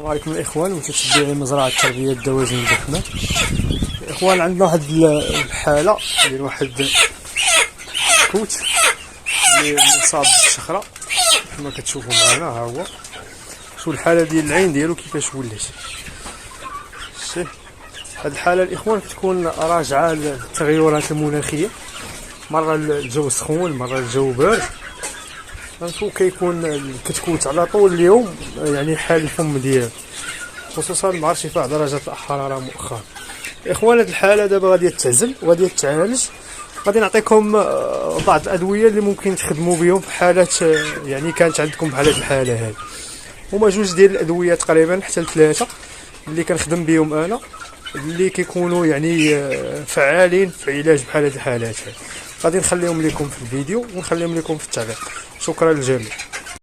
السلام عليكم الاخوان متتبعي مزرعه تربيه الدواجن بحماه. الاخوان عندنا واحد الحاله ديال واحد كوت اللي مصاب بالشخره كما كتشوفوا معنا. ها هو شو الحاله ديال العين ديالو كيفاش ولات. شتي هاد الحاله الاخوان كتكون راجعه للتغيرات المناخيه، مره الجو سخون مره الجو بارد، فهمتوا. كتكوت على طول اليوم يعني حال الفم ديالو، خصوصا مع ارتفاع درجات الحراره مؤخرا. اخوان هاد الحاله دابا غادي تعزل وغادي تعالج. غادي نعطيكم بعض الادويه اللي ممكن تخدموا بهم في حاله يعني كانت عندكم بحال هاد الحاله هذه. هما جوج ديال الادويه تقريبا حتى لثلاثه اللي كنخدم بهم انا، اللي كيكونوا يعني فعالين في علاج بحال هاد الحالات هذه. غادي نخليهم لكم في الفيديو ونخليهم لكم في التعليق. شكرا للجميع.